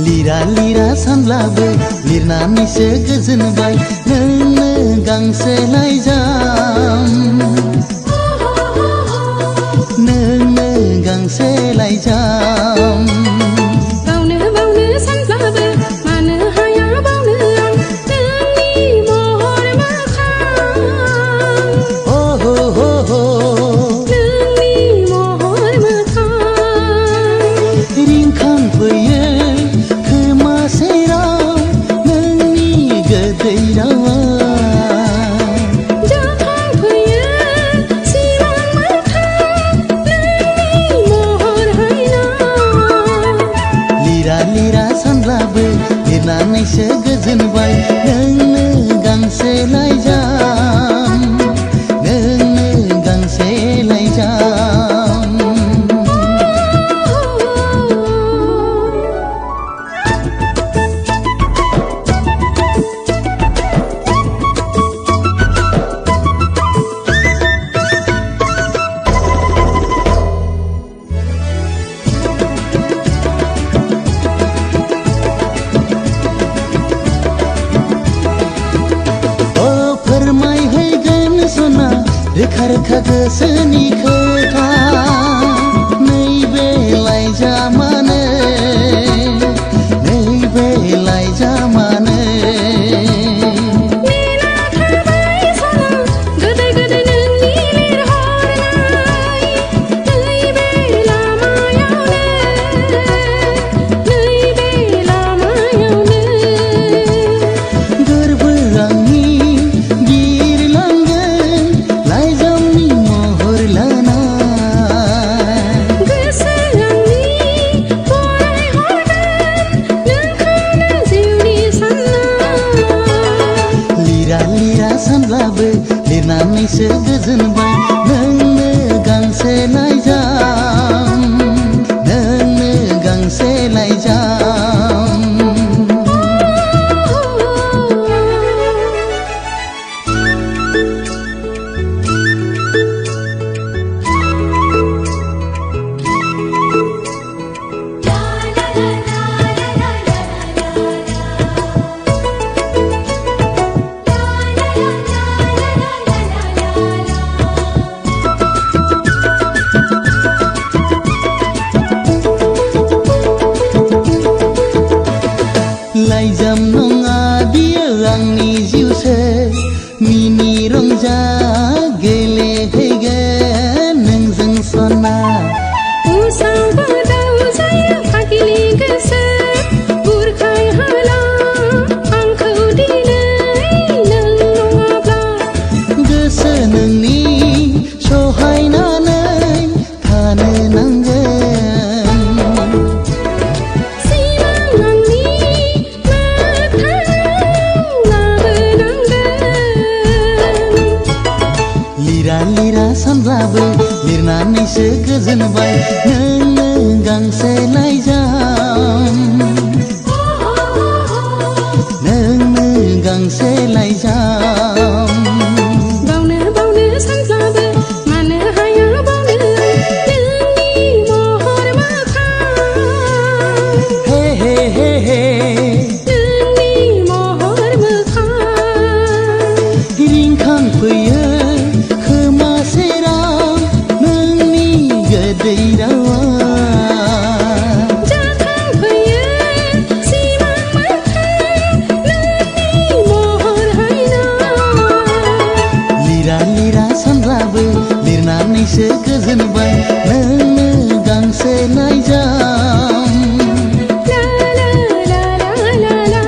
lira lira सानब्लाबो लिरनानैसो गोजोनबाय नोंनो गांसे लाइजाम नोंनो गांसे लाइजाम बावनो बावनो सानब्लाबो मानो हाया बावनो आं नोंनि महर मोखां हो हो हो हो नोंनि महर मोखां रिंखांफैयो खोमा सेराव नोंनि गोदै रावा जाखांफैयो सिमां मोखां नोंनि महर हायना लिरा लिरा सानब्लाबो लिरनानैसो गोजोनबाय नोंनो गांसे लाइजाम नोंनो गांसे लाइजाम फोरमायहैगोन सना रोखा रोखा गोसोनि खोथा नैबे लाइजामानो नैबे लाइजामानो नेना थाबाय सना गोदै गोदै नोंनि लिरहरनाय नैबे लामायावनो गोरबो आंनि बिरलांगोन लाइजामनि महर लाना गोसो आंनि फरायहरगोन नोंखौनो जिउनि सानना लिरा लिरा सानब्लाबो लिरनानैसो गोजोनबाय नोंनो गांसे लाइजाम नोंनो गांसे लाइजाम लाइजाम नङा बियो आंनि जिउसो मिनि रंजा गेलेहैगोन नोंजों सना उसाव बादाव जायो फागिलि गोसो बुरखाय हाला आंखौ दिनै नों नङाब्ला गोसो नोंनि सहायनानै थानो नांगोन सिमां आंनि मोगथाङाव लाबोनांगोन लिरा लिरा सानब्लाबो लिरनानैसो गोजोनबाय नोंनो गांसे लाइजाम नोंनो गांसे लाइजाम बावनो बावनो सानब्लाबो मानो हाया बावनो नोंनि महर मोखां हे हे हे हे नोंनि महर मोखां रिंखांफैयो खोमा सेराव नोंनि गोदै रावा जाखांफैयो सिमां मोखां नोंनि महर हायना लिरा लिरा सानब्लाबो लिरनानैसो गोजोनबाय नोंनो गांसे लाइजाम ला ला ला ला ला ला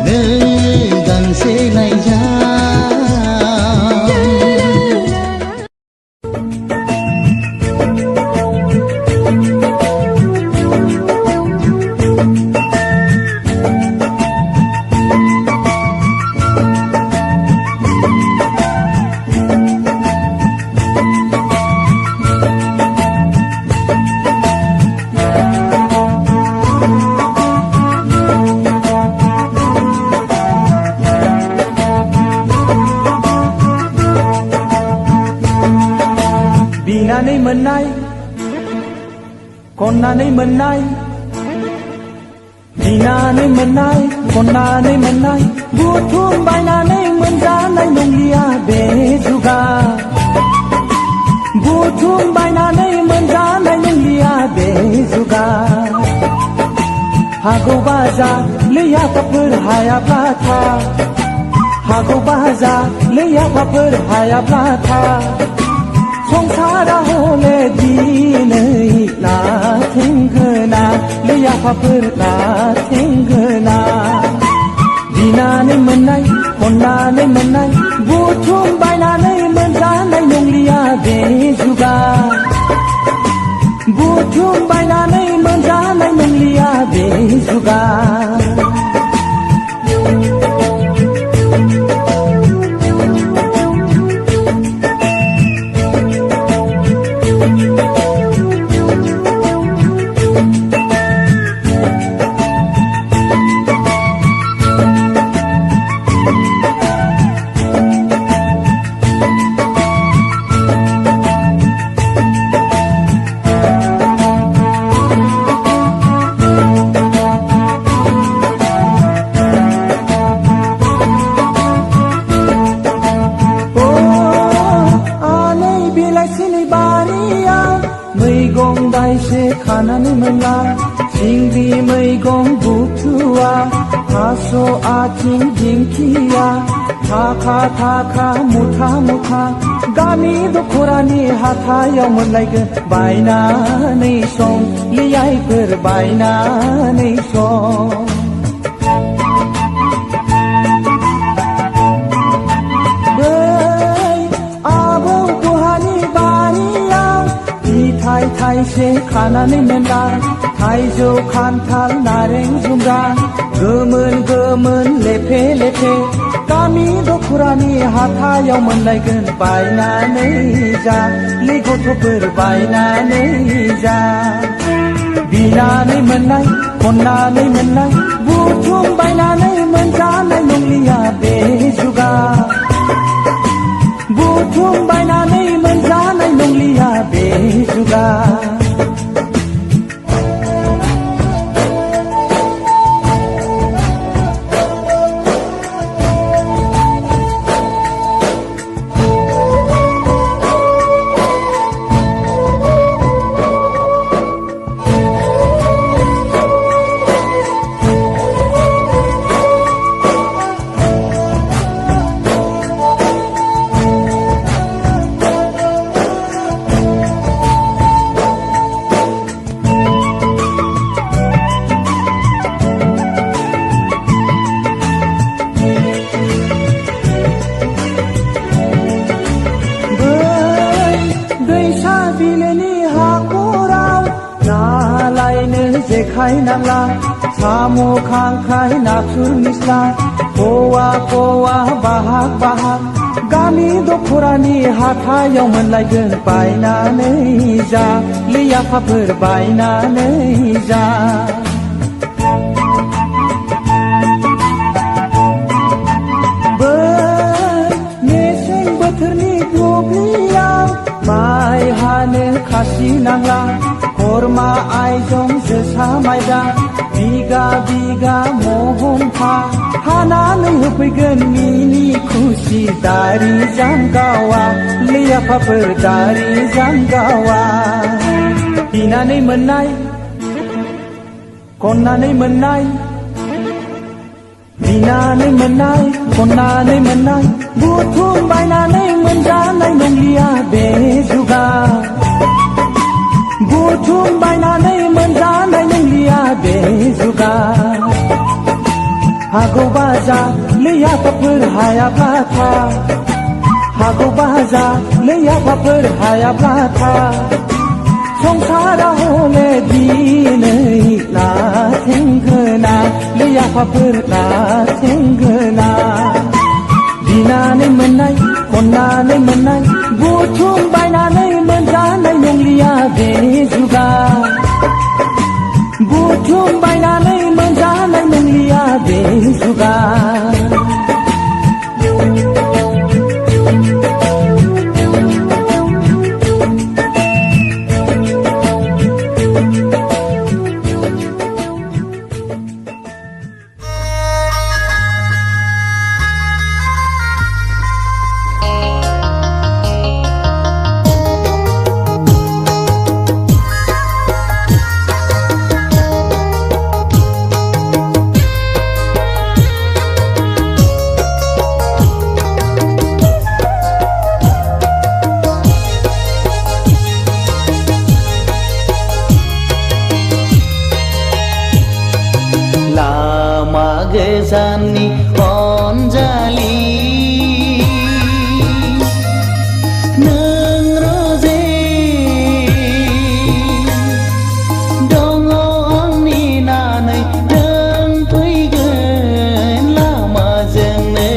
नोंनो गांसे लाइजाम बिनानै मोननाय खननानै मोननाय बिनानै मोननाय खननानै मोननाय बुथुम बायनानै मोनजानाय नंलिया बे जुगा बुथुम बायनानै मोनजानाय नंलिया बे जुगा हागौबा जा लैयाफाफोर हायाब्ला था हागौबा जा लैयाफाफोर हायाब्ला था संसारा हले दिनै नाथेंगोना लैयाफाफोर नाथेंगोना बिनानै मोननाय खननानै मोननाय बुथुम बायनानै मोनजानाय नंलिया बे जुगा बुथुम बायनानै मोनजानाय नंलिया बे जुगा मैगं दाइसे खानानै मोनला सिंग्रि मैगं बुथुवा थास' आथिं दिंखिया थाखा थाखा मुथा मुथा गामि दख'रानि हाथायाव मोनलायगोन बायनानै सं लियाइफोर बायनानै सं थाइसे खानानै मोनला थाइजौ खान्थाल नारें जुमब्रा गोमोन गोमोन लेफे लेफे गामि दख'रानि हाथायाव मोनलायगोन बायनानै जा लै गथ'फोर बायनानै जा बिनानै मोननाय खननानै मोननाय बुथुम बायनानै मोनजानाय नंलिया बे जुगा बुथुम बायनानै मोनजानाय नंलिया बे जुगा जेखाइ नाला साम' खांख्राइ नाथुर निस्ला कवा कवा बाहाग बाहाग गामि दख'रानि हाथायाव मोनलायगोन बायनानै जा लैयाफाफोर बायनानै जा मेसें बोथोरनि दुब्लियाव माइ हानो खासि नांला खरमा आइजं जोसा माइब्रा बिगा बिगा महंफा हानानै होफैगोन मिनि खुसि दारि जांगावा लैयाफाफोर दारि जांगावा बिनानै मोननाय खननानै मोननाय बिनानै मोननाय खननानै मोननाय बुथुम बायनानै मोनजानाय नंलिया बे जुगा बुथुम बायनानै मोनजानाय नंलिया बे जुगा हागौबा जा लैयाफाफोर हायाब्ला था हागौबा जा लैयाफाफोर हायाब्ला था संसारा हले दिनै नाथेंगोना लैयाफाफोर नाथेंगोना बिनानै मोननाय खननानै मोननाय बुथुम बायनानै मोनजानाय नंलिया बे जुगा बुथुम बायनानै मोनजानाय नंलिया बे जुगा गोजाननि अनजालि नों रोजे दङ आंनि नानै नों फैगोन लामाजोंनो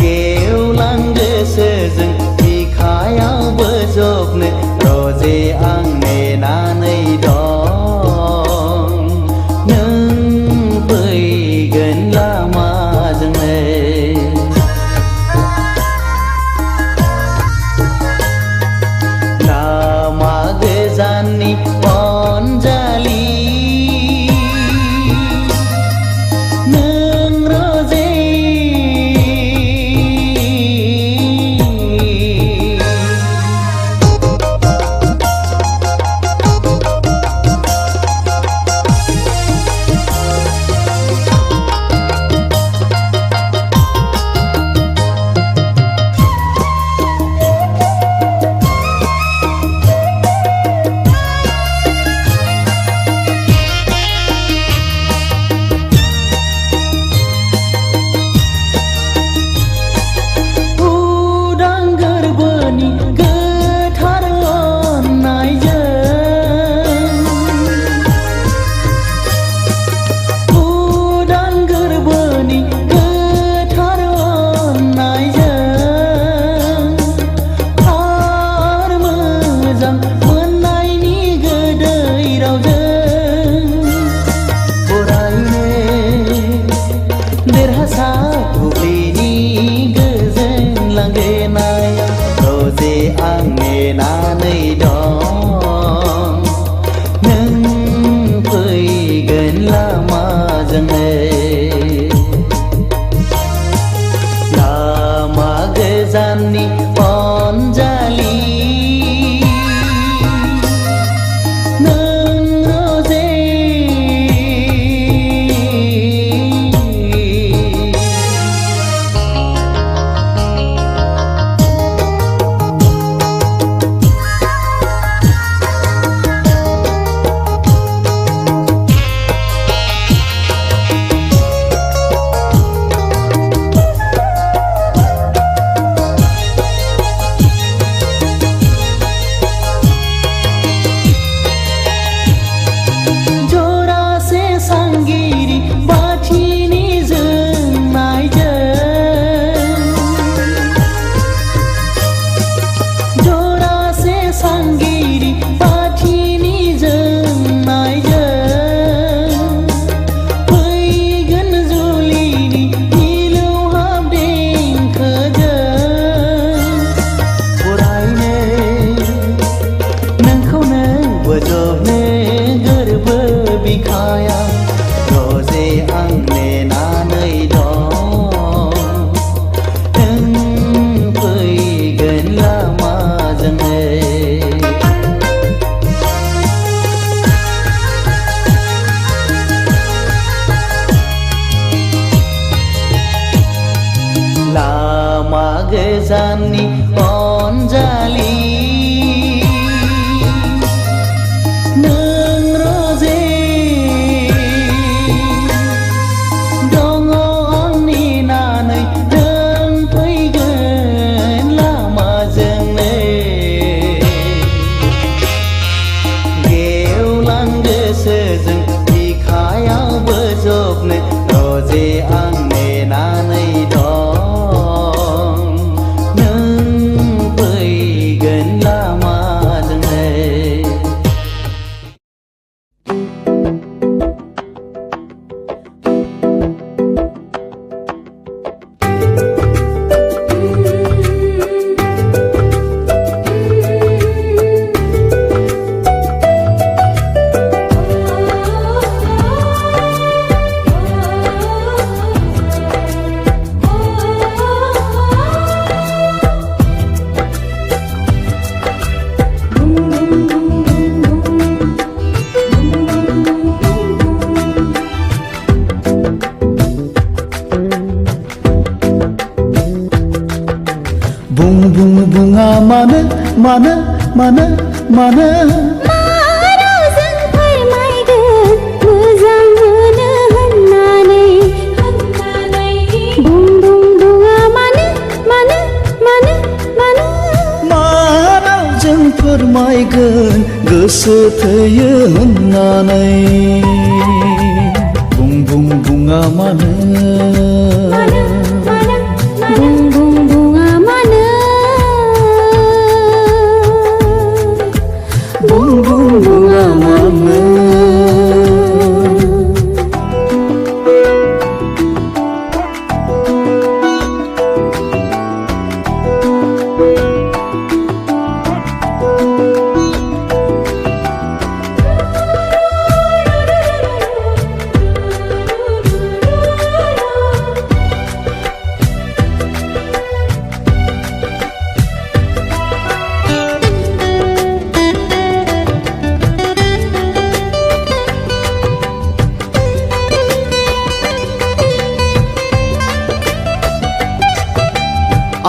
गेवलां गोसोजों बिखायाव बोजबनो रोजे आं नेनानै दं नों फैगोन लामाजोंनो लामा गोजाननि अनजालि नों रोजे आं नेनानै दं नों फैगोन लामाजोंनो लामा गोजाननि अनजालि नों रोजे रोजे आं नेनानै दं नों फैगोन लामाजोंनो लामा गोजाननि अनजालि गोसोजों बिखायाव बोजबनो रोजे आं नेनानै दं नों फैगोन लामाजोंनो मानो जों फोरमायगोन फोरमायगोन गोसो थोयो होननानै बुं बुं बुङा मानो बुं बुं बुङा मानो बुं बुं बुङा मानो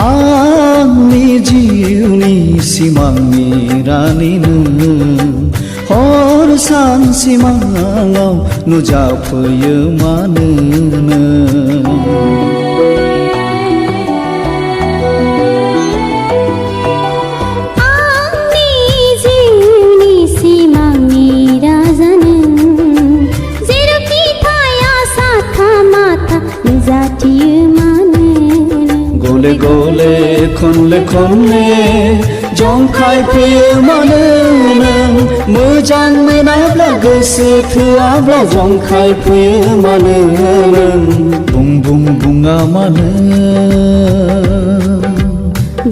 आंनि जिउनि सिमांनि रानि नों हर सान सिमाङाव नुजाफैयो मानो आंनि जिउनि सिमांनि राजा नों जेरावखि थाया साथा माथा नुजाथियो मानो गले गले खनले खनले जंखायफैयो मानो नों मोजां मोनाब्ला गोसो थोआब्ला जंखायफैयो मानो नों बुं बुं बुङा मानो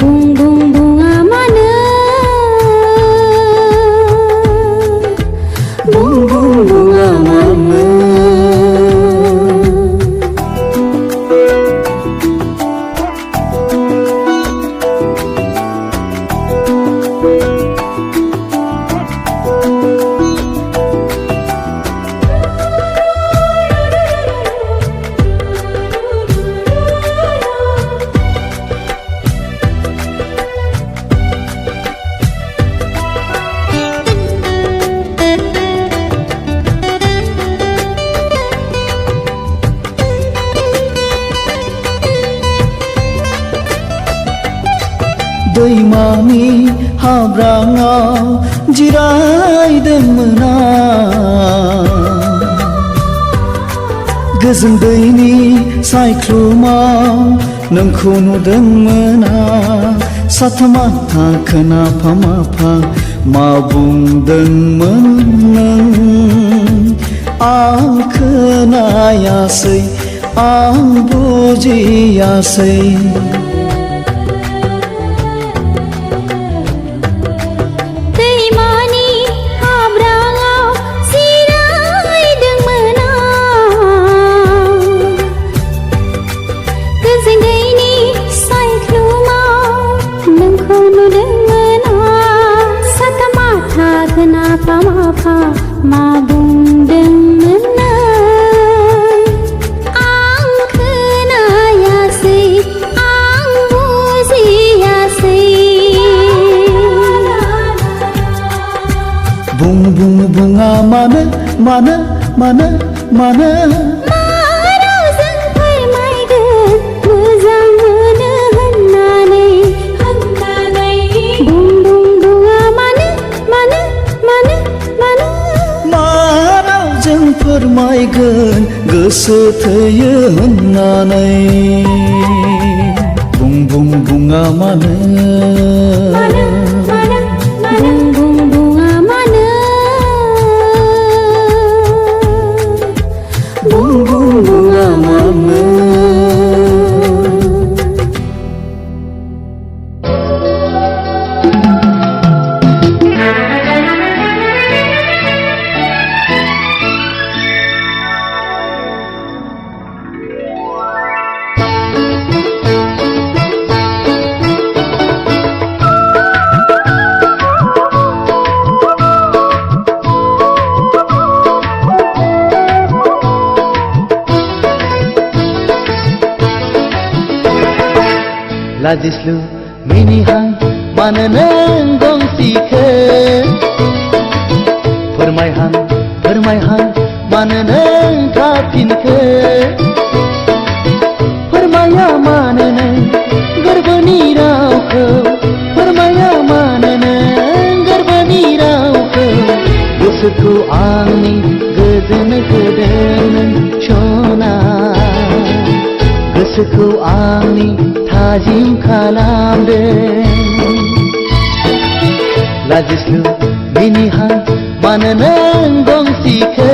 बुं बुं बुङा मानो बुं बुं बुङा मानो दैमानि हाब्राङाव जिरायदोंमोन आं गोजों दैनि सायख्लुमाव नोंखौ नुदोंमोन आं साथा माथा खोनाफा माफा मा बुंदोंमोन नों आं खोनायासै आं बुजियासै मा बुंदोंमोन आं खोनायासै आं बुजियासै बुं बुं बुङा मानो मानो मानो मानो रावजों फोरमायगोन मोजां मोनो होननानै बुं बुं बुङा मानो मानो मानो मानो मा रावजों फोरमायगोन गोसो थोयो होननानै बुं बुं बुङा मानो बुं बुं बुङा मानो बुं बुं बुङा मानो लाजिस्लु मिनिहां मानो नों गंसेखौ फोरमायहां मानो नों थाफिनखो फोरमाया मानो नों गोरबोनि रावखौ फोरमाया मानो नों गोसोखौ आंनि गोजोन होदों नों सना गोसोखौ आंनि थाजिम खालामदों लाजिस्लु मिनिहां मानो नों गंसेखौ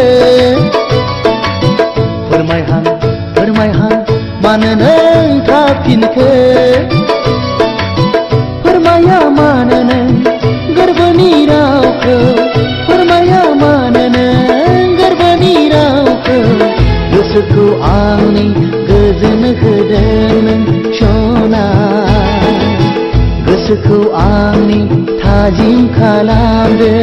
फोरमायहां मानो नों थाफिनखो फोरमाया मानो नों गोरबोनि रावखौ फोरमाया मानो नों गोरबोनि रावखौ गोसोखौ आंनि गोजोन होदों नों सना गोसोखौ आंनि थाजिम खालामदों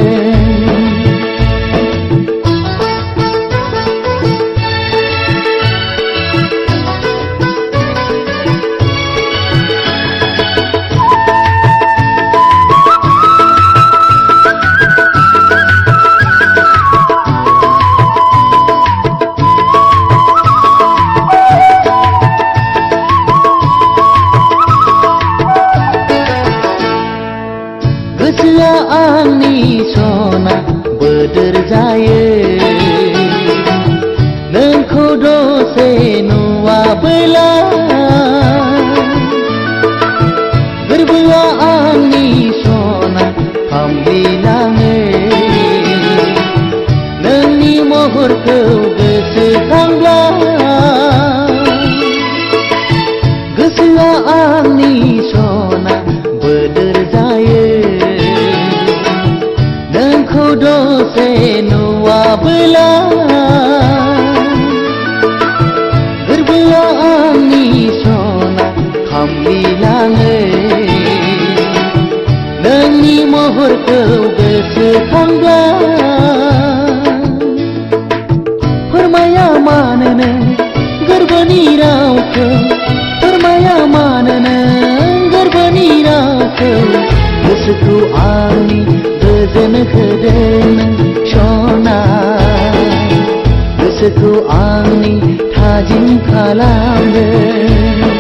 गोसोआ आंनि सना बोदोर जायो नोंखौ दसे नुवाबोला गोरबोआ आंनि सना हामलिलाङो नोंनि महरखौ गोसोखांब्ला गोसोआ आंनि सना बोदोर जायो नोंखौ दसे नुवाबोला गोरबोआ आंनि सना हामलिलाङो नोंनि महरखौ गोसोखांब्ला फोरमाया मानो नों गोरबोनि रावखौ फोरमाया मानो नों गोरबोनि रावखौ गोसोखौ आंनि गोजोन होदों नों सना गोसोखौ आंनि थाजिम खालामदों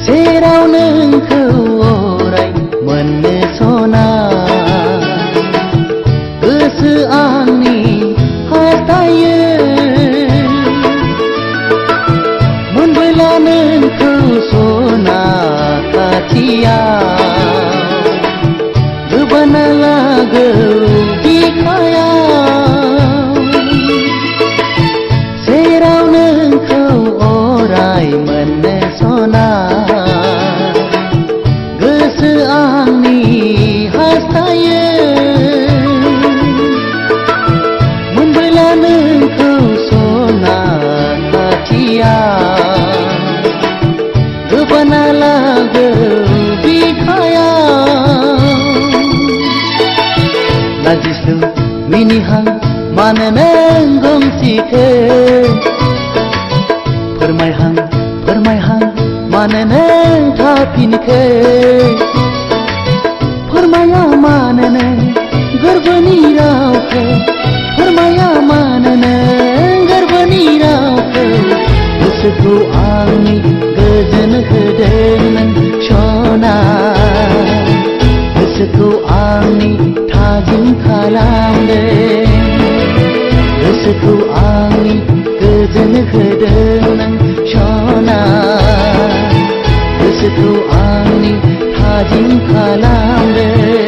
जेराव नोंखौ अराय मोननो सना गोसो आंनि हास्थायो मोनबोला नोंखौ सना खाथियाव गोबाना लागौ बिखायाव जेराव नोंखौ अराय मोननो सना गोसो आंनि हास्थायो मोनबोला नोंखौ सना खाथियाव गोबाना लागौ बिखायाव लाजिस्लु मिनिहां मानो नों गंसेखौ फोरमायहां मानो नों थाफिनखो फोरमाया मानो नों गोरबोनि रावखौ फोरमाया मानो नों गोरबोनि रावखौ गोसोखौ आंनि गोजोन होदों नों सना गोसोखौ आंनि थाजिम खालामदों गोसोखौ आंनि गोजोन होदों नों सना गोसोखौ आंनि थाजिम खालामदों